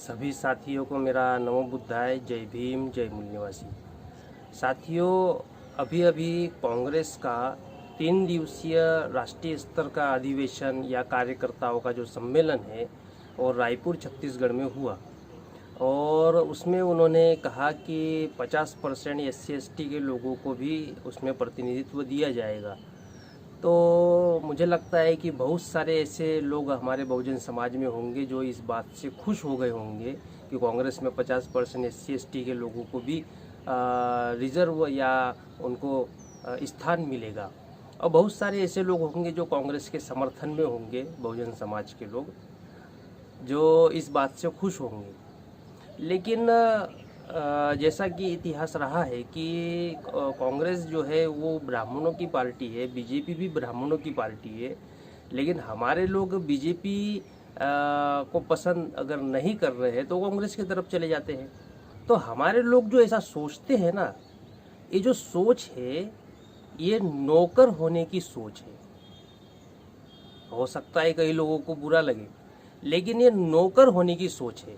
सभी साथियों को मेरा नमो बुद्धाय, जय भीम, जय मूल निवासी। साथियों, अभी अभी कांग्रेस का 3 दिवसीय राष्ट्रीय स्तर का अधिवेशन या कार्यकर्ताओं का जो सम्मेलन है और रायपुर छत्तीसगढ़ में हुआ, और उसमें उन्होंने कहा कि 50% SC/ST के लोगों को भी उसमें प्रतिनिधित्व दिया जाएगा। तो मुझे लगता है कि बहुत सारे ऐसे लोग हमारे बहुजन समाज में होंगे जो इस बात से खुश हो गए होंगे कि कांग्रेस में 50% SC/ST के लोगों को भी रिजर्व या उनको स्थान मिलेगा। और बहुत सारे ऐसे लोग होंगे जो कांग्रेस के समर्थन में होंगे, बहुजन समाज के लोग, जो इस बात से खुश होंगे। लेकिन जैसा कि इतिहास रहा है कि कांग्रेस जो है वो ब्राह्मणों की पार्टी है, बीजेपी भी ब्राह्मणों की पार्टी है। लेकिन हमारे लोग बीजेपी को पसंद अगर नहीं कर रहे हैं तो कांग्रेस की तरफ चले जाते हैं। तो हमारे लोग जो ऐसा सोचते हैं ना, ये जो सोच है ये नौकर होने की सोच है। हो सकता है कई लोगों को बुरा लगे, लेकिन ये नौकर होने की सोच है।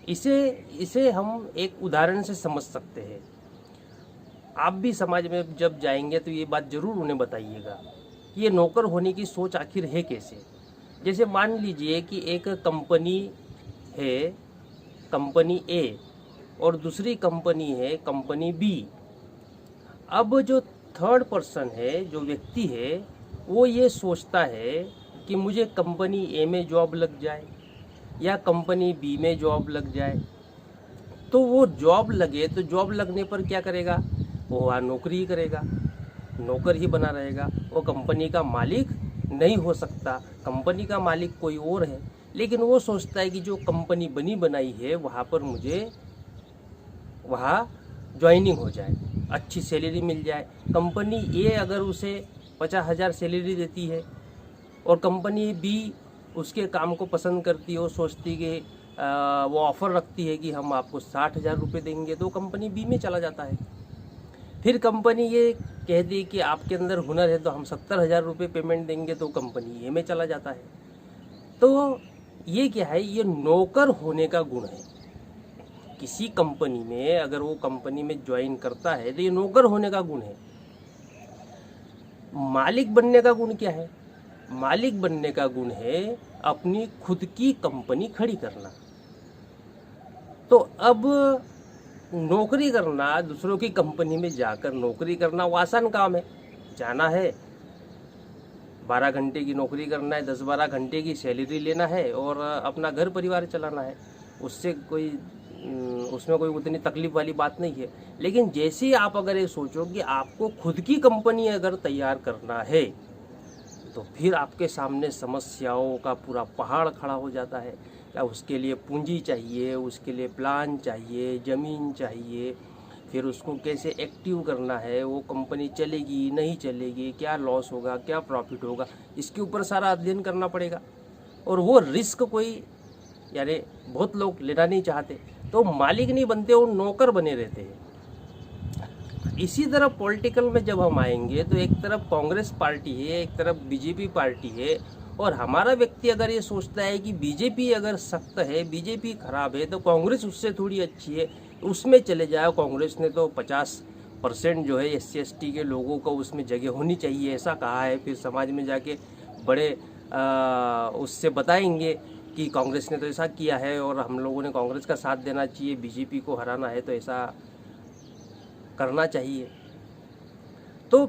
इसे हम एक उदाहरण से समझ सकते हैं। आप भी समाज में जब जाएंगे तो ये बात जरूर उन्हें बताइएगा कि ये नौकर होने की सोच आखिर है कैसे। जैसे मान लीजिए कि एक कंपनी है, कंपनी A, और दूसरी कंपनी है, कंपनी B। अब जो थर्ड पर्सन है, जो व्यक्ति है, वो ये सोचता है कि मुझे कंपनी A में जॉब लग जाए या कंपनी B में जॉब लग जाए। तो वो जॉब लगे तो जॉब लगने पर क्या करेगा? वो वहाँ नौकरी ही करेगा, नौकर ही बना रहेगा। वो कंपनी का मालिक नहीं हो सकता, कंपनी का मालिक कोई और है। लेकिन वो सोचता है कि जो कंपनी बनी बनाई है वहाँ पर मुझे वहाँ ज्वाइनिंग हो जाए, अच्छी सैलरी मिल जाए। कंपनी A अगर उसे 50,000 सैलरी देती है और कंपनी B उसके काम को पसंद करती है, वो सोचती कि वो ऑफ़र रखती है कि हम आपको 60,000 रुपये देंगे, तो कंपनी B में चला जाता है। फिर कंपनी ये कहती है कि आपके अंदर हुनर है तो हम 70,000 रुपये पेमेंट देंगे, तो कंपनी A में चला जाता है। तो ये क्या है? ये नौकर होने का गुण है। किसी कंपनी में अगर वो कंपनी में ज्वाइन करता है तो ये नौकर होने का गुण है। मालिक बनने का गुण क्या है? मालिक बनने का गुण है अपनी खुद की कंपनी खड़ी करना। तो अब नौकरी करना, दूसरों की कंपनी में जाकर नौकरी करना वो आसान काम है। जाना है, 12 घंटे की नौकरी करना है, 10-12 घंटे की सैलरी लेना है और अपना घर परिवार चलाना है। उसमें कोई उतनी तकलीफ वाली बात नहीं है। लेकिन जैसे ही आप अगर ये सोचो कि आपको खुद की कंपनी अगर तैयार करना है, तो फिर आपके सामने समस्याओं का पूरा पहाड़ खड़ा हो जाता है। क्या उसके लिए पूंजी चाहिए, उसके लिए प्लान चाहिए, ज़मीन चाहिए, फिर उसको कैसे एक्टिव करना है, वो कंपनी चलेगी नहीं चलेगी, क्या लॉस होगा, क्या प्रॉफिट होगा, इसके ऊपर सारा अध्ययन करना पड़ेगा। और वो रिस्क कोई यानी बहुत लोग लेना नहीं चाहते, तो मालिक नहीं बनते, वो नौकर बने रहते हैं। इसी तरह पॉलिटिकल में जब हम आएंगे तो एक तरफ कांग्रेस पार्टी है, एक तरफ बीजेपी पार्टी है, और हमारा व्यक्ति अगर ये सोचता है कि बीजेपी अगर सख्त है, बीजेपी खराब है, तो कांग्रेस उससे थोड़ी अच्छी है, उसमें चले जाओ। कांग्रेस ने तो 50% जो है SC/ST के लोगों को उसमें जगह होनी चाहिए ऐसा कहा है। फिर समाज में जाके बड़े उससे बताएंगे कि कांग्रेस ने तो ऐसा किया है और हम लोगों ने कांग्रेस का साथ देना चाहिए, बीजेपी को हराना है तो ऐसा करना चाहिए। तो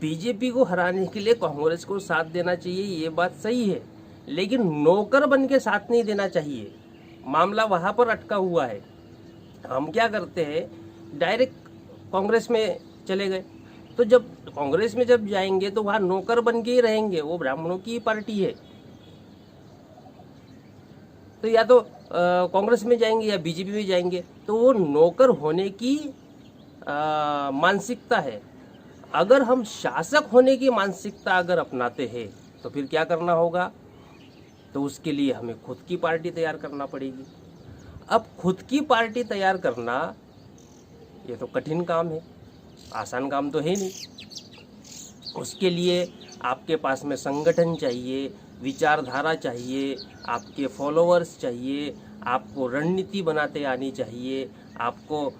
बीजेपी को हराने के लिए कांग्रेस को साथ देना चाहिए, ये बात सही है, लेकिन नौकर बन के साथ नहीं देना चाहिए। मामला वहाँ पर अटका हुआ है। हम क्या करते हैं, डायरेक्ट कांग्रेस में चले गए। तो जब कांग्रेस में जब जाएंगे तो वहाँ नौकर बन के ही रहेंगे, वो ब्राह्मणों की पार्टी है। तो या तो कांग्रेस में जाएंगे या बीजेपी में जाएंगे, तो वो नौकर होने की मानसिकता है। अगर हम शासक होने की मानसिकता अगर अपनाते हैं तो फिर क्या करना होगा? तो उसके लिए हमें खुद की पार्टी तैयार करना पड़ेगी। अब खुद की पार्टी तैयार करना ये तो कठिन काम है, आसान काम तो है नहीं। उसके लिए आपके पास में संगठन चाहिए, विचारधारा चाहिए, आपके फॉलोअर्स चाहिए, आपको रणनीति बनाते आनी चाहिए, आपको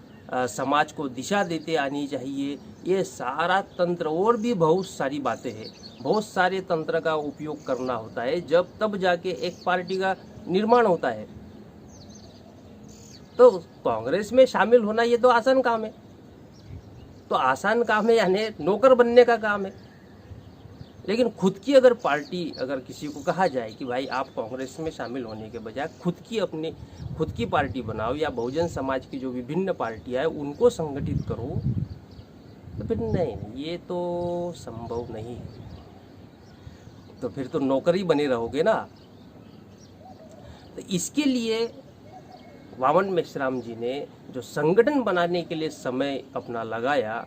समाज को दिशा देते आनी चाहिए। ये सारा तंत्र और भी बहुत सारी बातें हैं, बहुत सारे तंत्र का उपयोग करना होता है, जब तब जाके एक पार्टी का निर्माण होता है। तो कांग्रेस में शामिल होना ये तो आसान काम है, तो आसान काम है यानी नौकर बनने का काम है। लेकिन खुद की अगर पार्टी, अगर किसी को कहा जाए कि भाई आप कांग्रेस में शामिल होने के बजाय खुद की पार्टी बनाओ, या बहुजन समाज की जो विभिन्न पार्टियां हैं उनको संगठित करो, तो फिर नहीं, ये तो संभव नहीं है। तो फिर तो नौकरी बने रहोगे ना। तो इसके लिए वामन मेश्राम जी ने जो संगठन बनाने के लिए समय अपना लगाया,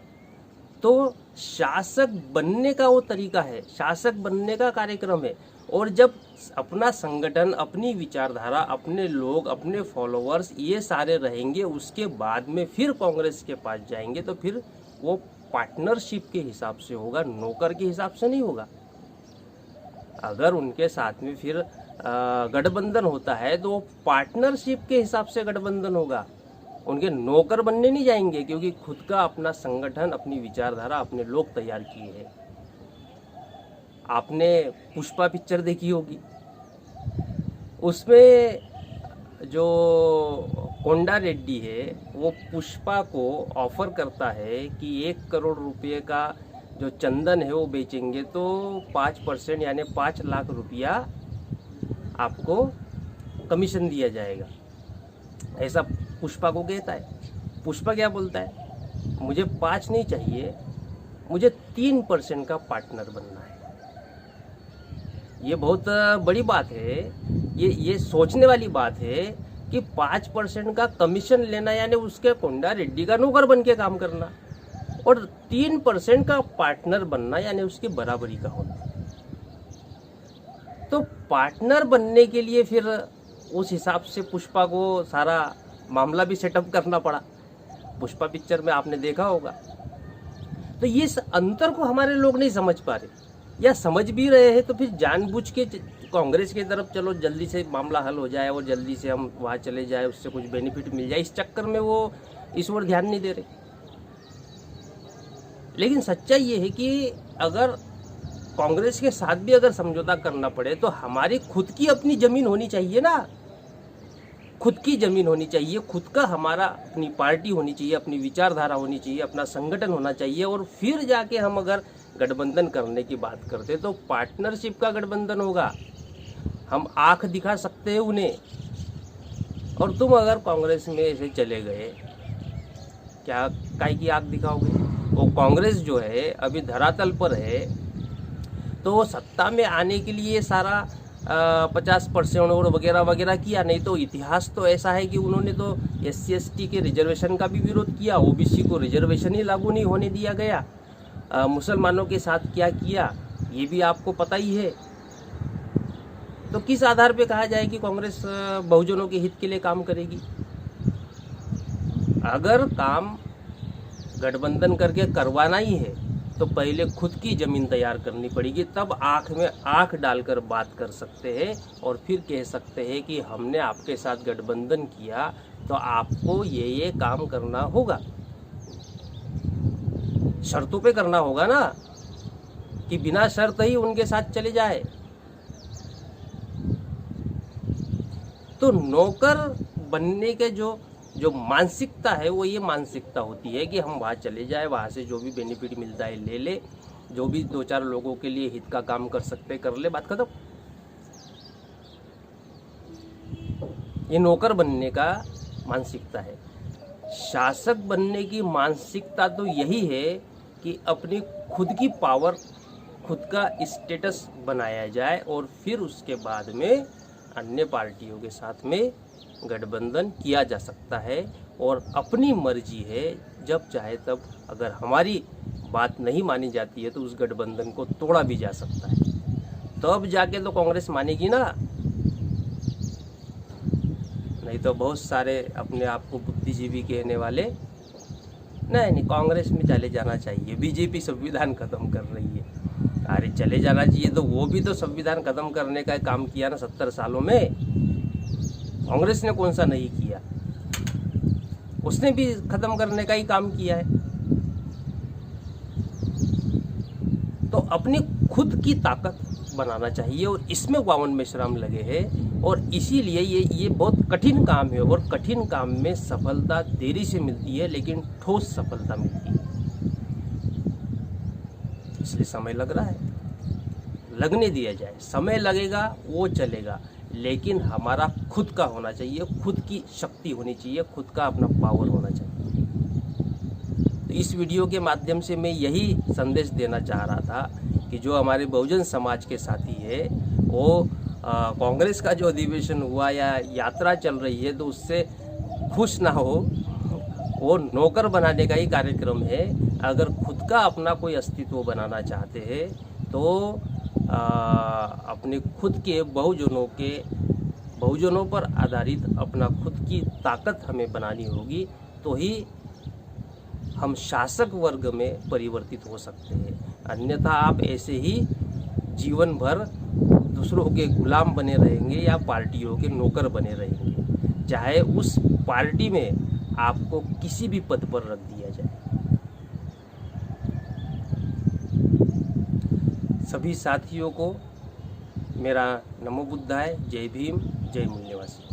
तो शासक बनने का वो तरीका है, शासक बनने का कार्यक्रम है। और जब अपना संगठन, अपनी विचारधारा, अपने लोग, अपने फॉलोअर्स ये सारे रहेंगे, उसके बाद में फिर कांग्रेस के पास जाएंगे, तो फिर वो पार्टनरशिप के हिसाब से होगा, नौकर के हिसाब से नहीं होगा। अगर उनके साथ में फिर गठबंधन होता है तो वो पार्टनरशिप के हिसाब से गठबंधन होगा, उनके नौकर बनने नहीं जाएंगे, क्योंकि खुद का अपना संगठन, अपनी विचारधारा, अपने लोग तैयार किए हैं। आपने पुष्पा पिक्चर देखी होगी, उसमें जो कोंडा रेड्डी है वो पुष्पा को ऑफर करता है कि 1 करोड़ रुपए का जो चंदन है वो बेचेंगे तो 5% यानी 5 लाख रुपया आपको कमीशन दिया जाएगा, ऐसा पुष्पा को कहता है। पुष्पा क्या बोलता है, मुझे 5 नहीं चाहिए, मुझे 3% का पार्टनर बनना है। ये बहुत बड़ी बात है, ये सोचने वाली बात है कि 5% का कमीशन लेना यानी उसके कोंडा रेड्डी का नौकर बन के काम करना, और 3% का पार्टनर बनना यानी उसकी बराबरी का होना। तो पार्टनर बनने के लिए फिर उस हिसाब से पुष्पा को सारा मामला भी सेटअप करना पड़ा। पुष्पा पिक्चर में आपने देखा होगा। तो इस अंतर को हमारे लोग नहीं समझ पा रहे, या समझ भी रहे हैं तो फिर जानबूझ के कांग्रेस की तरफ चलो, जल्दी से मामला हल हो जाए और जल्दी से हम वहाँ चले जाए, उससे कुछ बेनिफिट मिल जाए, इस चक्कर में वो इस ओर ध्यान नहीं दे रहे। लेकिन सच्चाई ये है कि अगर कांग्रेस के साथ भी अगर समझौता करना पड़े तो हमारी खुद की अपनी जमीन होनी चाहिए ना, खुद की जमीन होनी चाहिए, खुद का हमारा अपनी पार्टी होनी चाहिए, अपनी विचारधारा होनी चाहिए, अपना संगठन होना चाहिए, और फिर जाके हम अगर गठबंधन करने की बात करते तो पार्टनरशिप का गठबंधन होगा। हम आंख दिखा सकते हैं उन्हें, और तुम अगर कांग्रेस में ऐसे चले गए, क्या काय की आंख दिखाओगे? वो कांग्रेस जो है अभी धरातल पर है, तो वो सत्ता में आने के लिए सारा 50% और वगैरह वगैरह किया। नहीं तो इतिहास तो ऐसा है कि उन्होंने तो SC/ST के रिजर्वेशन का भी विरोध किया, OBC को रिजर्वेशन ही लागू नहीं होने दिया गया। मुसलमानों के साथ क्या किया ये भी आपको पता ही है। तो किस आधार पे कहा जाए कि कांग्रेस बहुजनों के हित के लिए काम करेगी? अगर काम गठबंधन करके करवाना ही है तो पहले खुद की जमीन तैयार करनी पड़ेगी, तब आंख में आंख डालकर बात कर सकते हैं और फिर कह सकते हैं कि हमने आपके साथ गठबंधन किया तो आपको ये काम करना होगा, शर्तों पे करना होगा ना, कि बिना शर्त ही उनके साथ चले जाए। तो नौकर बनने के जो मानसिकता है वो ये मानसिकता होती है कि हम वहाँ चले जाए, वहाँ से जो भी बेनिफिट मिलता है ले ले, जो भी 2-4 लोगों के लिए हित का काम कर सकते कर ले, बात खत्म। ये नौकर बनने का मानसिकता है। शासक बनने की मानसिकता तो यही है कि अपनी खुद की पावर, खुद का स्टेटस बनाया जाए और फिर उसके बाद में अन्य पार्टियों के साथ में गठबंधन किया जा सकता है, और अपनी मर्जी है, जब चाहे तब अगर हमारी बात नहीं मानी जाती है तो उस गठबंधन को तोड़ा भी जा सकता है। तब जाके तो कांग्रेस मानेगी ना, नहीं तो बहुत सारे अपने आप को बुद्धिजीवी कहने वाले नहीं कांग्रेस में चले जाना चाहिए, बीजेपी संविधान खत्म कर रही है, अरे चले जाना चाहिए, तो वो भी तो संविधान खत्म करने का काम किया ना 70 सालों में। कांग्रेस ने कौन सा नहीं किया, उसने भी खत्म करने का ही काम किया है। तो अपनी खुद की ताकत बनाना चाहिए, और इसमें वावन मेश्राम लगे हैं, और इसीलिए ये बहुत कठिन काम है, और कठिन काम में सफलता देरी से मिलती है लेकिन ठोस सफलता मिलती है। इसलिए समय लग रहा है, लगने दिया जाए, समय लगेगा वो चलेगा, लेकिन हमारा खुद का होना चाहिए, खुद की शक्ति होनी चाहिए, खुद का अपना पावर होना चाहिए। तो इस वीडियो के माध्यम से मैं यही संदेश देना चाह रहा था कि जो हमारे बहुजन समाज के साथी है वो कांग्रेस का जो अधिवेशन हुआ या यात्रा चल रही है तो उससे खुश ना हो, वो नौकर बनाने का ही कार्यक्रम है। अगर खुद का अपना कोई अस्तित्व बनाना चाहते हैं तो अपने खुद के बहुजनों पर आधारित अपना खुद की ताकत हमें बनानी होगी, तो ही हम शासक वर्ग में परिवर्तित हो सकते हैं। अन्यथा आप ऐसे ही जीवन भर दूसरों के गुलाम बने रहेंगे या पार्टियों के नौकर बने रहेंगे, चाहे उस पार्टी में आपको किसी भी पद पर रख दिया जाए। सभी साथियों को मेरा नमो बुद्धाय, जय भीम, जय मूल्यवासी।